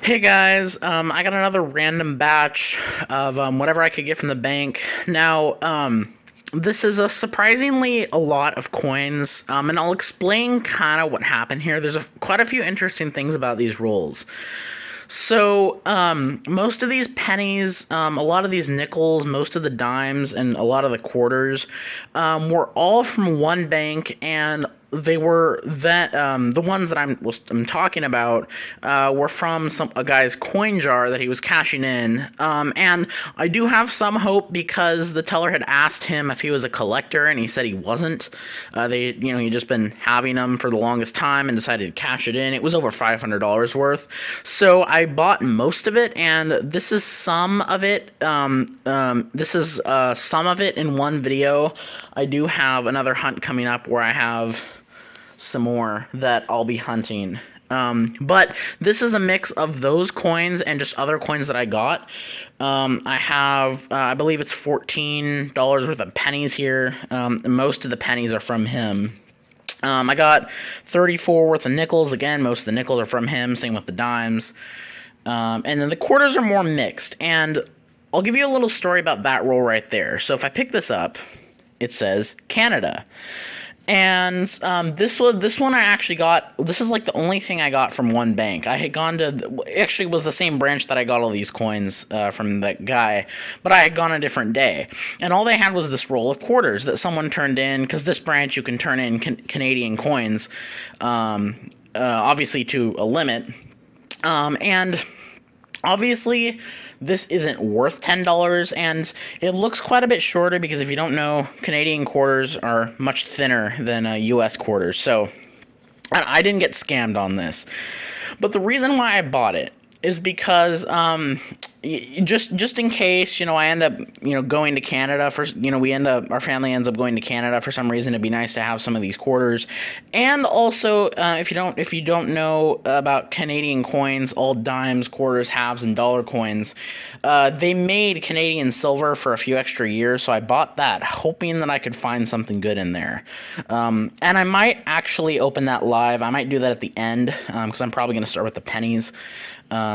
Hey guys, I got another random batch of whatever I could get from the bank. Now, this is a surprisingly a lot of coins, and I'll explain kind of what happened here. There's quite a few interesting things about these rolls. So, most of these pennies, a lot of these nickels, most of the dimes, and a lot of the quarters, were all from one bank, and they were that the ones that I'm talking about were from a guy's coin jar that he was cashing in, and I do have some hope because the teller had asked him if he was a collector, and he said he wasn't. He'd just been having them for the longest time and decided to cash it in. It was over $500 worth, so I bought most of it, and this is some of it. This is some of it in one video. I do have another hunt coming up where I have some more that I'll be hunting. But this is a mix of those coins and just other coins that I got. I have, I believe it's $14 worth of pennies here. Most of the pennies are from him. I got 34 worth of nickels. Again, most of the nickels are from him. Same with the dimes. And then the quarters are more mixed. And I'll give you a little story about that roll right there. So if I pick this up, it says Canada. And this one I actually got. This is like the only thing I got from one bank. I had gone to, actually it was the same branch that I got all these coins from that guy, but I had gone a different day, and all they had was this roll of quarters that someone turned in, because this branch you can turn in Canadian coins, obviously to a limit, and obviously, this isn't worth $10, and it looks quite a bit shorter because if you don't know, Canadian quarters are much thinner than U.S. quarters, so I didn't get scammed on this. But the reason why I bought it is because just in case, I end up, going to Canada for, our family ends up going to Canada for some reason. It'd be nice to have some of these quarters. And also, if you don't know about Canadian coins, all dimes, quarters, halves, and dollar coins, they made Canadian silver for a few extra years, so I bought that, hoping that I could find something good in there. And I might actually open that live. I might do that at the end, because I'm probably going to start with the pennies.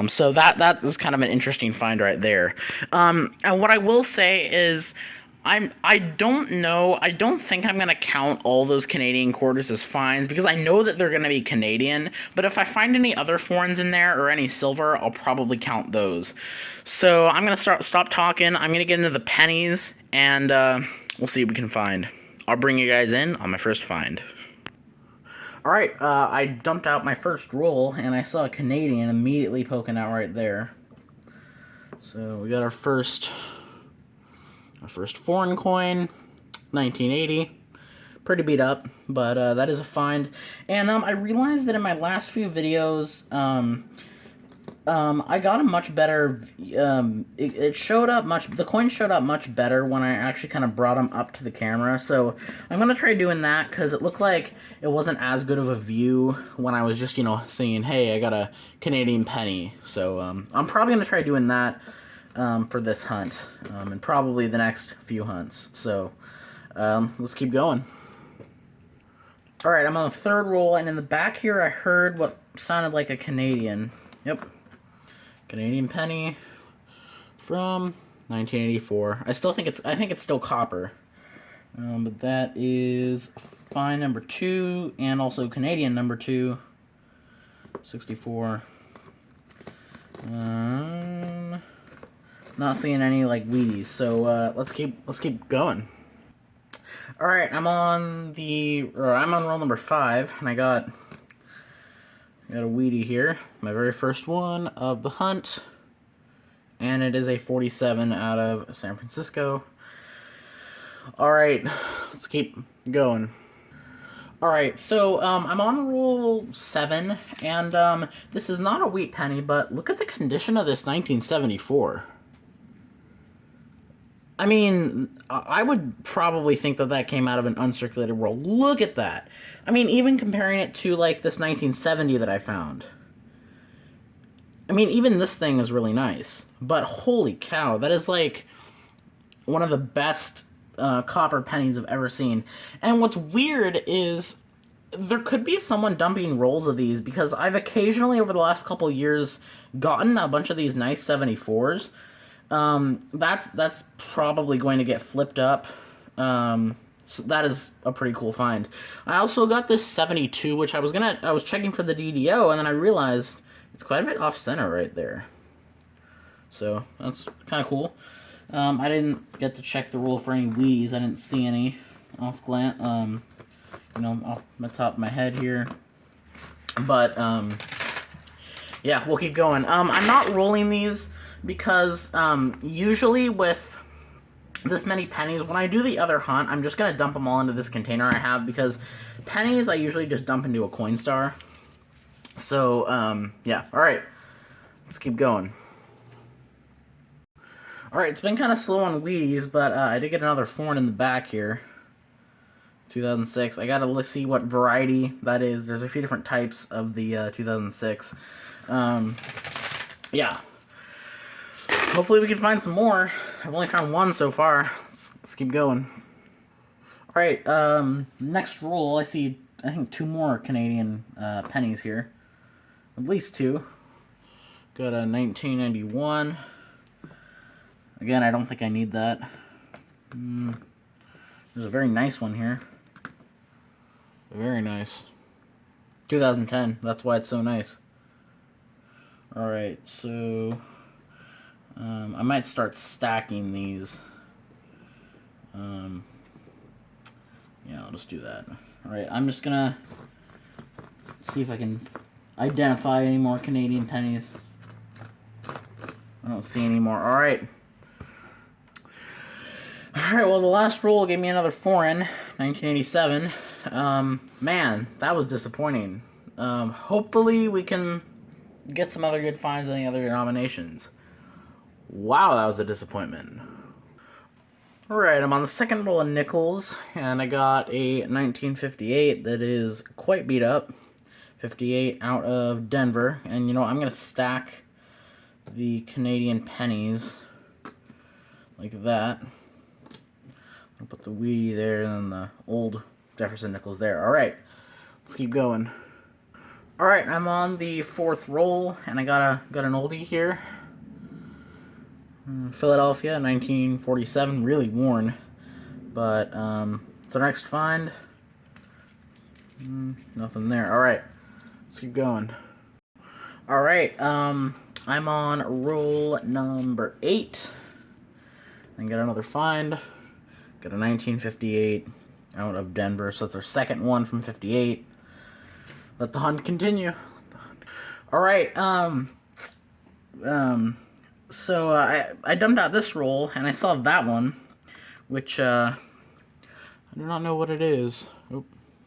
So that is kind of an interesting find right there. And what I will say is, I don't know. I don't think I'm gonna count all those Canadian quarters as fines because I know that they're gonna be Canadian. But if I find any other foreigns in there or any silver, I'll probably count those. So I'm gonna stop talking. I'm gonna get into the pennies, and we'll see what we can find. I'll bring you guys in on my first find. Alright, I dumped out my first roll, and I saw a Canadian immediately poking out right there. So we got our first foreign coin, 1980. Pretty beat up, but that is a find. And I realized that in my last few videos, I got a much better, it showed up much, the coin showed up much better when I actually kind of brought them up to the camera, so I'm going to try doing that, because it looked like it wasn't as good of a view when I was just, saying, hey, I got a Canadian penny, so, I'm probably going to try doing that, for this hunt, and probably the next few hunts, so, let's keep going. Alright, I'm on the third roll, and in the back here I heard what sounded like a Canadian. Yep. Canadian penny from 1984. I think it's still copper. But that is fine number 2 and also Canadian number 2. 64. Not seeing any like Wheaties, so let's keep going. All right, I'm on roll number 5, and I got a Wheatie here, my very first one of the hunt, and it is a 47 out of San Francisco. Alright, let's keep going. Alright, so I'm on roll 7, and this is not a wheat penny, but look at the condition of this 1974. I mean, I would probably think that came out of an uncirculated roll. Look at that. I mean, even comparing it to, like, this 1970 that I found. I mean, even this thing is really nice. But holy cow, that is, like, one of the best copper pennies I've ever seen. And what's weird is there could be someone dumping rolls of these, because I've occasionally over the last couple years gotten a bunch of these nice 74s. That's probably going to get flipped up. So that is a pretty cool find. I also got this 72, which I was checking for the DDO, and then I realized it's quite a bit off center right there. So that's kind of cool. I didn't get to check the roll for any wheaties. I didn't see any off glance. Off the top of my head here. But yeah, we'll keep going. I'm not rolling these because usually with this many pennies, when I do the other hunt, I'm just gonna dump them all into this container I have, because pennies I usually just dump into a Coinstar. So yeah, all right, let's keep going. All right, it's been kind of slow on Wheaties, but I did get another foreign in the back here. 2006. I gotta look see what variety that is. There's a few different types of the 2006. Yeah. Hopefully we can find some more. I've only found one so far. Let's keep going. All right. Next roll, I see. I think 2 more Canadian pennies here. At least 2. Got a 1991. Again, I don't think I need that. There's a very nice one here. Very nice. 2010. That's why it's so nice. Alright, so I might start stacking these. Yeah, I'll just do that. Alright, I'm just gonna see if I can identify any more Canadian pennies. I don't see any more. Alright. Alright, well, the last roll gave me another foreign, 1987. Man, that was disappointing. Hopefully we can get some other good finds in the other denominations. Wow, that was a disappointment. Alright, I'm on the second roll of nickels, and I got a 1958 that is quite beat up. 58 out of Denver, and you know, I'm going to stack the Canadian pennies like that. I'll put the weedy there, and then the old Jefferson nickels there. Alright, let's keep going. Alright, I'm on the 4th roll, and I got an oldie here. Philadelphia, 1947, really worn. But, it's our next find. Nothing there. Alright, let's keep going. Alright, I'm on roll number 8. And got another find. Got a 1958 out of Denver, so that's our second one from 58. Let the hunt continue. Alright, so I dumped out this roll, and I saw that one, which, I do not know what it is. Oh,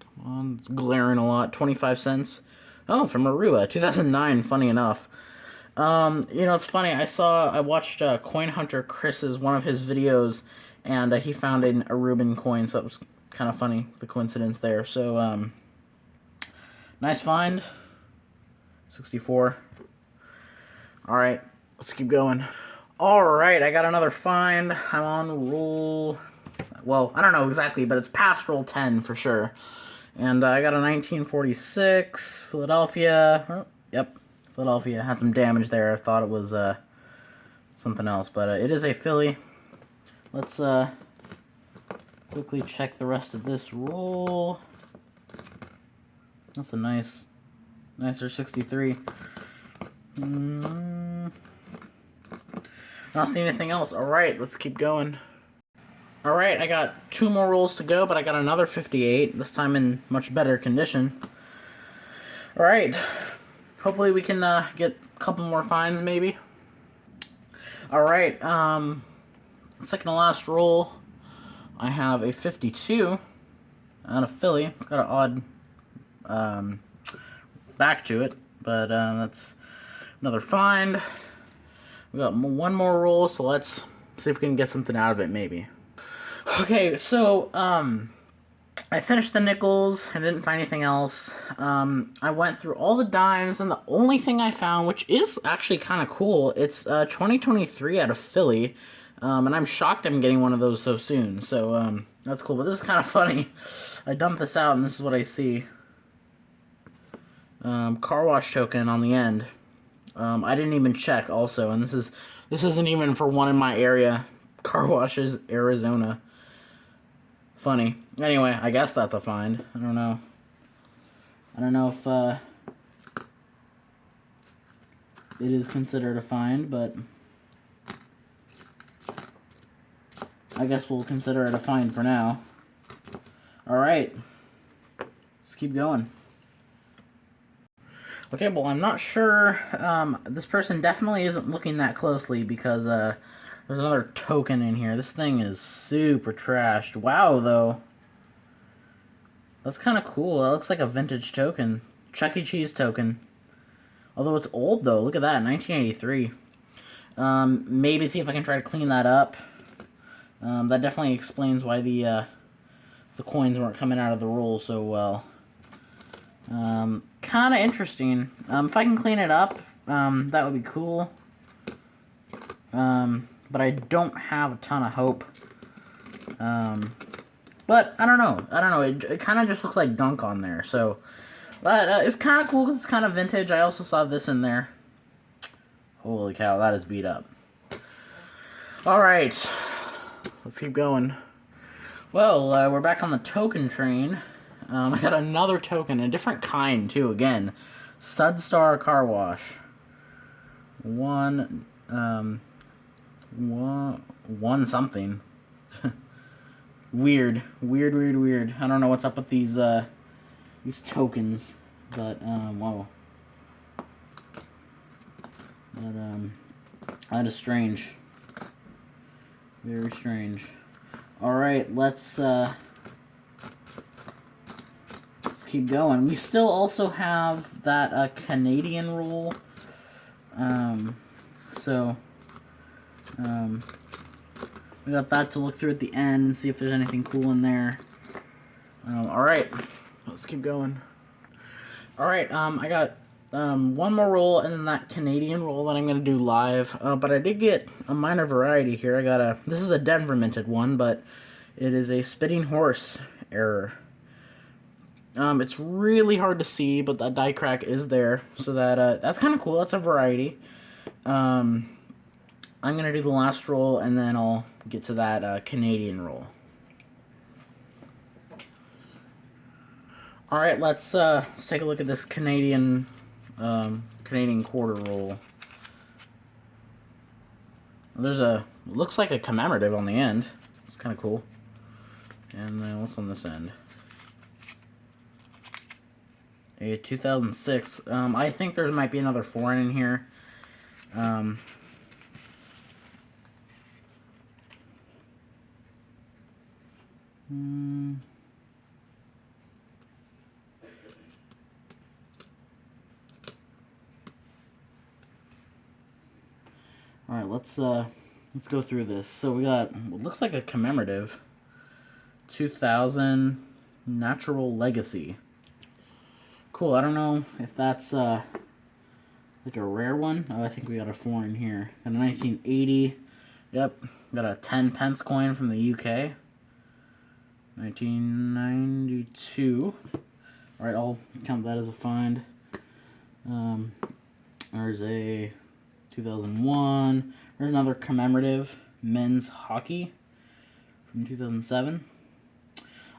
come on, it's glaring a lot. 25 cents. Oh, from Aruba, 2009, funny enough. You know, it's funny, I watched Coin Hunter Chris's, one of his videos, and he found an Aruban coin, so that was kind of funny, the coincidence there. So, nice find. 64. Alright, let's keep going. Alright, I got another find. I'm on roll... Well, I don't know exactly, but it's past roll 10 for sure. And I got a 1946, Philadelphia. Oh, yep, Philadelphia. Had some damage there. I thought it was something else, but it is a Philly. Let's quickly check the rest of this roll. That's a nicer 63. Not seeing anything else. Alright, let's keep going. Alright, I got 2 more rolls to go, but I got another 58, this time in much better condition. Alright, hopefully we can get a couple more finds, maybe. Alright, second to last roll, I have a 52 out of Philly. It's got an odd back to it, but that's another find. We got one more roll, so let's see if we can get something out of it, maybe. Okay, so I finished the nickels. I didn't find anything else. I went through all the dimes, and the only thing I found, which is actually kind of cool, it's 2023 out of Philly. And I'm shocked I'm getting one of those so soon. So that's cool. But this is kind of funny. I dumped this out, and this is what I see. car wash token on the end. I didn't even check also, and this isn't even for one in my area. Car washes, Arizona. Funny. Anyway, I guess that's a find. I don't know. I don't know if it is considered a find, but I guess we'll consider it a find for now. Alright. Let's keep going. Okay, well, I'm not sure. This person definitely isn't looking that closely because there's another token in here. This thing is super trashed. Wow, though. That's kind of cool. That looks like a vintage token. Chuck E. Cheese token. Although it's old, though. Look at that, 1983. Maybe see if I can try to clean that up. That definitely explains why the coins weren't coming out of the roll so well. Kind of interesting. If I can clean it up, that would be cool. But I don't have a ton of hope. But I don't know. It kind of just looks like Dunk on there. So, but it's kind of cool because it's kind of vintage. I also saw this in there. Holy cow, that is beat up. All right, let's keep going. Well, we're back on the token train. I got another token, a different kind too. Again, Sudstar Car Wash. One something. Weird. I don't know what's up with these tokens, but whoa. But that is strange. Very strange. All right, let's keep going. We still also have that Canadian roll. We got that to look through at the end and see if there's anything cool in there. Alright, let's keep going. Alright, I got one more roll and then that Canadian roll that I'm going to do live. But I did get a minor variety here. I got this is a Denver minted one, but it is a Spitting Horse error. It's really hard to see, but that die crack is there, so that's kind of cool. That's a variety. I'm going to do the last roll, and then I'll get to that Canadian roll. Alright, let's take a look at this Canadian quarter roll. There's looks like a commemorative on the end. It's kind of cool. And then what's on this end? A 2006. I think there might be another foreign in here. All right, let's go through this. So we got what looks like a commemorative 2000 Natural Legacy. Cool. I don't know if that's like a rare one. Oh, I think we got a foreign here. Got a 1980. Yep. Got a 10 pence coin from the UK. 1992. All right, I'll count that as a find. There's a 2001. There's another commemorative men's hockey from 2007.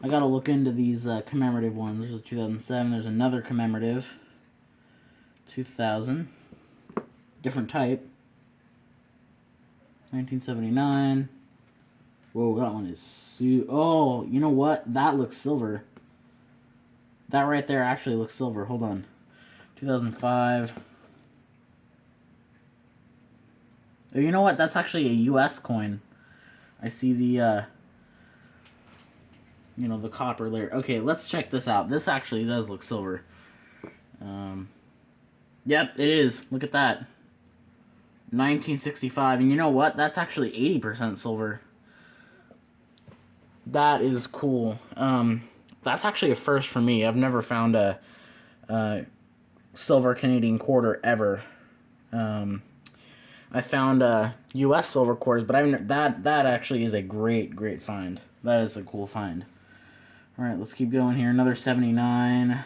I gotta look into these commemorative ones. There's a 2007. There's another commemorative 2000. Different type. 1979. Whoa, that one is oh, you know what? That looks silver. That right there actually looks silver. Hold on. 2005. Oh, you know what? That's actually a US coin. I see the the copper layer. Okay, let's check this out. This actually does look silver. Yep, it is. Look at that. 1965. And you know what? That's actually 80% silver. That is cool. That's actually a first for me. I've never found a silver Canadian quarter ever. I found U.S. silver quarters, but that actually is a great find. That is a cool find. All right, let's keep going here. Another 79.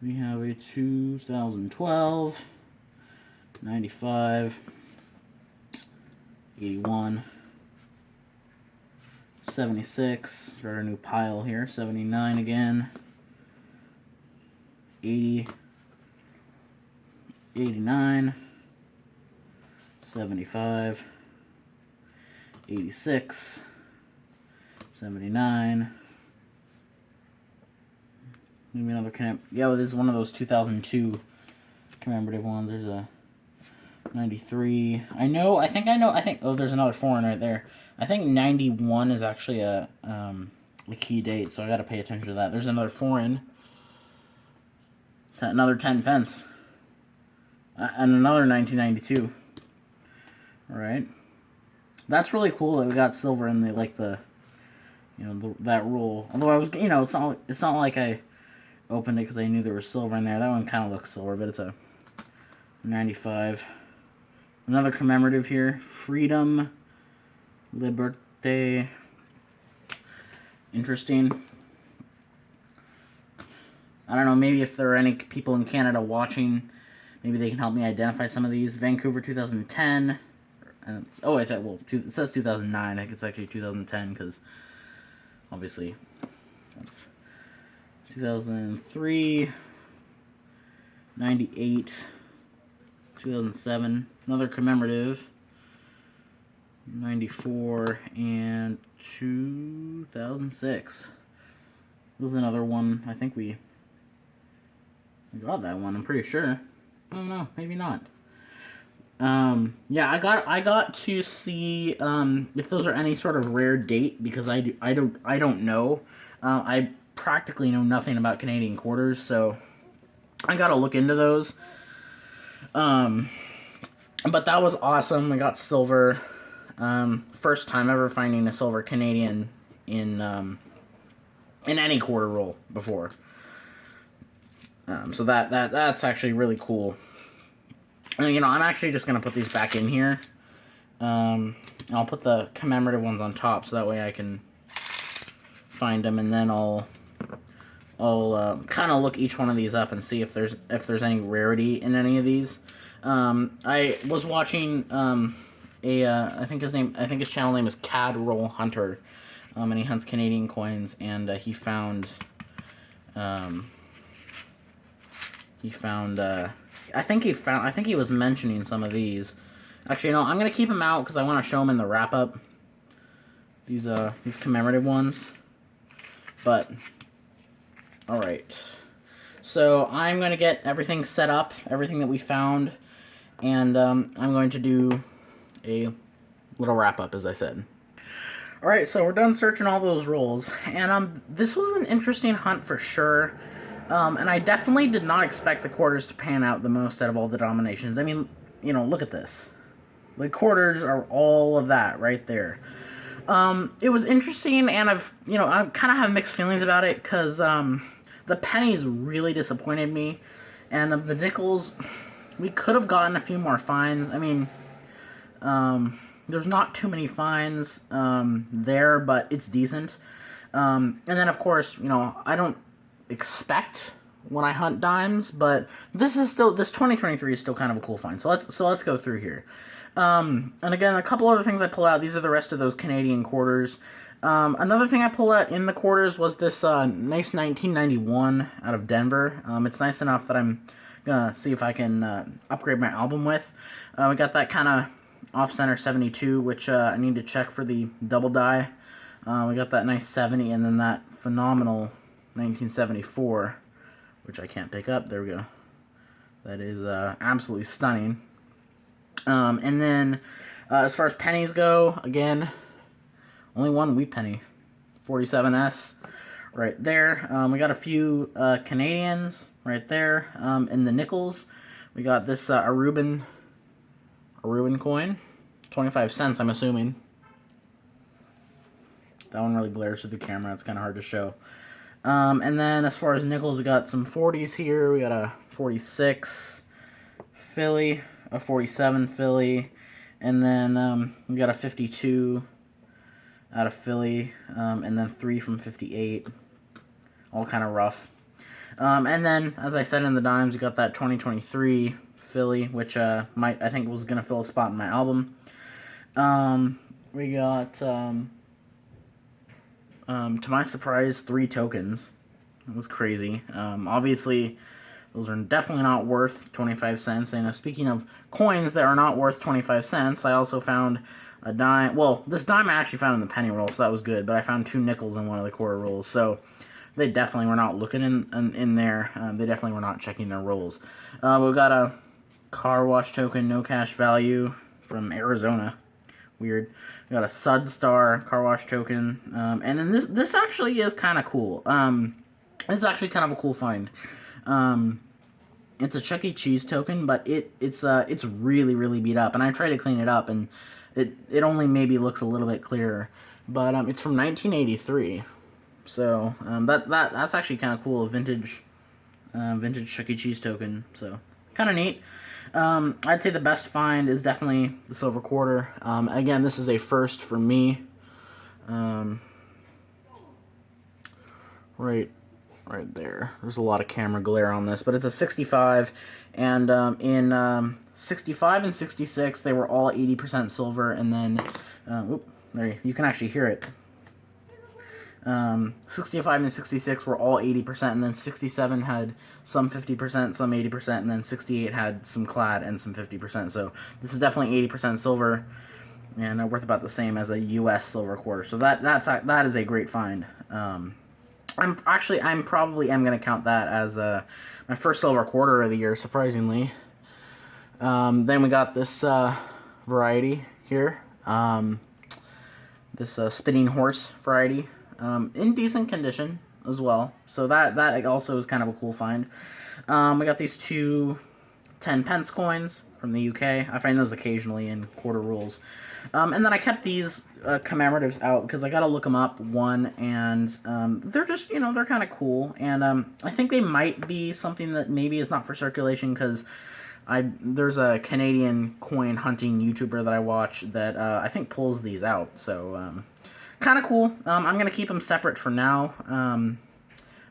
We have a 2012, 95, 81, 76, start a new pile here, 79 again, 80, 89, 75, 86, 79, maybe another yeah, this is one of those 2002 commemorative ones. There's a 93. I think, oh, there's another foreign right there. I think 91 is actually a key date, so I gotta pay attention to that. There's another foreign. Another 10 pence. And another 1992. Alright. That's really cool that we got silver in that roll. Although I was, it's not like I opened it because I knew there was silver in there. That one kind of looks silver, but it's a 95. Another commemorative here. Freedom. Liberté. Interesting. I don't know, maybe if there are any people in Canada watching, maybe they can help me identify some of these. Vancouver 2010. Oh, it says 2009. I think it's actually 2010 because obviously that's 2003, 98, 2007. Another commemorative. 94 and 2006. This is another one. I think we got that one. I'm pretty sure. I don't know. Maybe not. Yeah, I got to see if those are any sort of rare date because I don't know. I practically know nothing about Canadian quarters, so I got to look into those. But that was awesome. We got silver. First time ever finding a silver Canadian in any quarter roll before. So that's actually really cool. And, I'm actually just gonna put these back in here. I'll put the commemorative ones on top so that way I can find them, and then I'll kind of look each one of these up and see if there's any rarity in any of these. I was watching I think his channel name is Cad Roll Hunter, and he hunts Canadian coins, and he found I think he was mentioning some of these. Actually, no, I'm gonna keep them out because I want to show them in the wrap up. These commemorative ones, but all right. So I'm gonna get everything set up, everything that we found, and I'm going to do a little wrap up, as I said. All right, so we're done searching all those rolls, and this was an interesting hunt for sure. And I definitely did not expect the quarters to pan out the most out of all the denominations. I mean, look at this. The quarters are all of that right there. It was interesting, and I kind of have mixed feelings about it because the pennies really disappointed me, and the nickels, we could have gotten a few more finds. I mean, there's not too many finds there, but it's decent. And then, of course, I don't expect when I hunt dimes, but this 2023 is still kind of a cool find. So let's go through here. And again, a couple other things I pull out. These are the rest of those Canadian quarters. Another thing I pulled out in the quarters was this nice 1991 out of Denver. It's nice enough that I'm gonna see if I can upgrade my album with. We got that kind of off-center 72, which I need to check for the double die. We got that nice 70, and then that phenomenal 1974, which I can't pick up. There we go. That is absolutely stunning. And then as far as pennies go, again, only one wheat penny, 47S right there. We got a few Canadians right there. In the nickels, we got this a Reuben coin, 25 cents, I'm assuming. That one really glares through the camera. It's kind of hard to show. And then as far as nickels, we got some 40s here. We got a 46 Philly, a 47 Philly, and then we got a 52 out of Philly, and then 3 from 58. All kind of rough. And then, as I said in the dimes, we got that 2023 Philly, which I think was gonna fill a spot in my album. We got to my surprise, 3 tokens. That was crazy. Obviously, those are definitely not worth 25 cents. And speaking of coins that are not worth 25 cents, I also found a dime. Well, this dime I actually found in the penny roll, so that was good. But I found 2 nickels in one of the quarter rolls, so they definitely were not looking in there. They definitely were not checking their rolls. We've got a car wash token, no cash value from Arizona. Weird. We got a Sudstar car wash token, and then this actually is kind of cool. This is actually kind of a cool find. It's a Chuck E. Cheese token, but it's really really beat up, and I tried to clean it up, and it only maybe looks a little bit clearer, but it's from 1983, so that's actually kind of cool, a vintage Chuck E. Cheese token, so kind of neat. I'd say the best find is definitely the silver quarter. Again, this is a first for me. Right there. There's a lot of camera glare on this, but it's a 65, and in 65 and 66, they were all 80% silver, and then, there you can actually hear it. 65 and 66 were all 80%, and then 67 had some 50%, some 80%, and then 68 had some clad and some 50%. So this is definitely 80% silver, and worth about the same as a U.S. silver quarter. So that is a great find. I'm probably going to count that as my first silver quarter of the year, surprisingly. Then we got this variety here, this spinning horse variety. In decent condition as well, so that also is kind of a cool find. We got these 2 10-pence coins from the UK. I find those occasionally in quarter rolls. And then I kept these commemoratives out because I gotta look them up, and they're just, they're kind of cool, and I think they might be something that maybe is not for circulation, because there's a Canadian coin hunting YouTuber that I watch that I think pulls these out, so kind of cool. I'm going to keep them separate for now.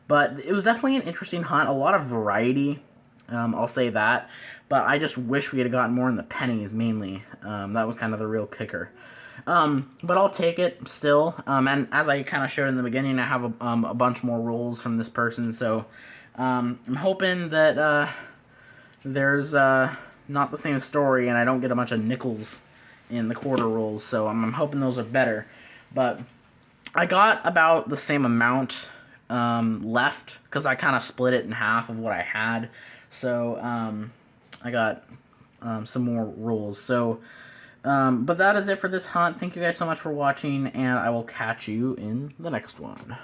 But it was definitely an interesting hunt. A lot of variety, I'll say that. But I just wish we had gotten more in the pennies, mainly. That was kind of the real kicker. But I'll take it still. And as I kind of showed in the beginning, I have a bunch more rolls from this person. So I'm hoping that there's not the same story, and I don't get a bunch of nickels in the quarter rolls. So I'm hoping those are better. But I got about the same amount left, because I kind of split it in half of what I had. So I got some more rolls. So, but that is it for this hunt. Thank you guys so much for watching, and I will catch you in the next one.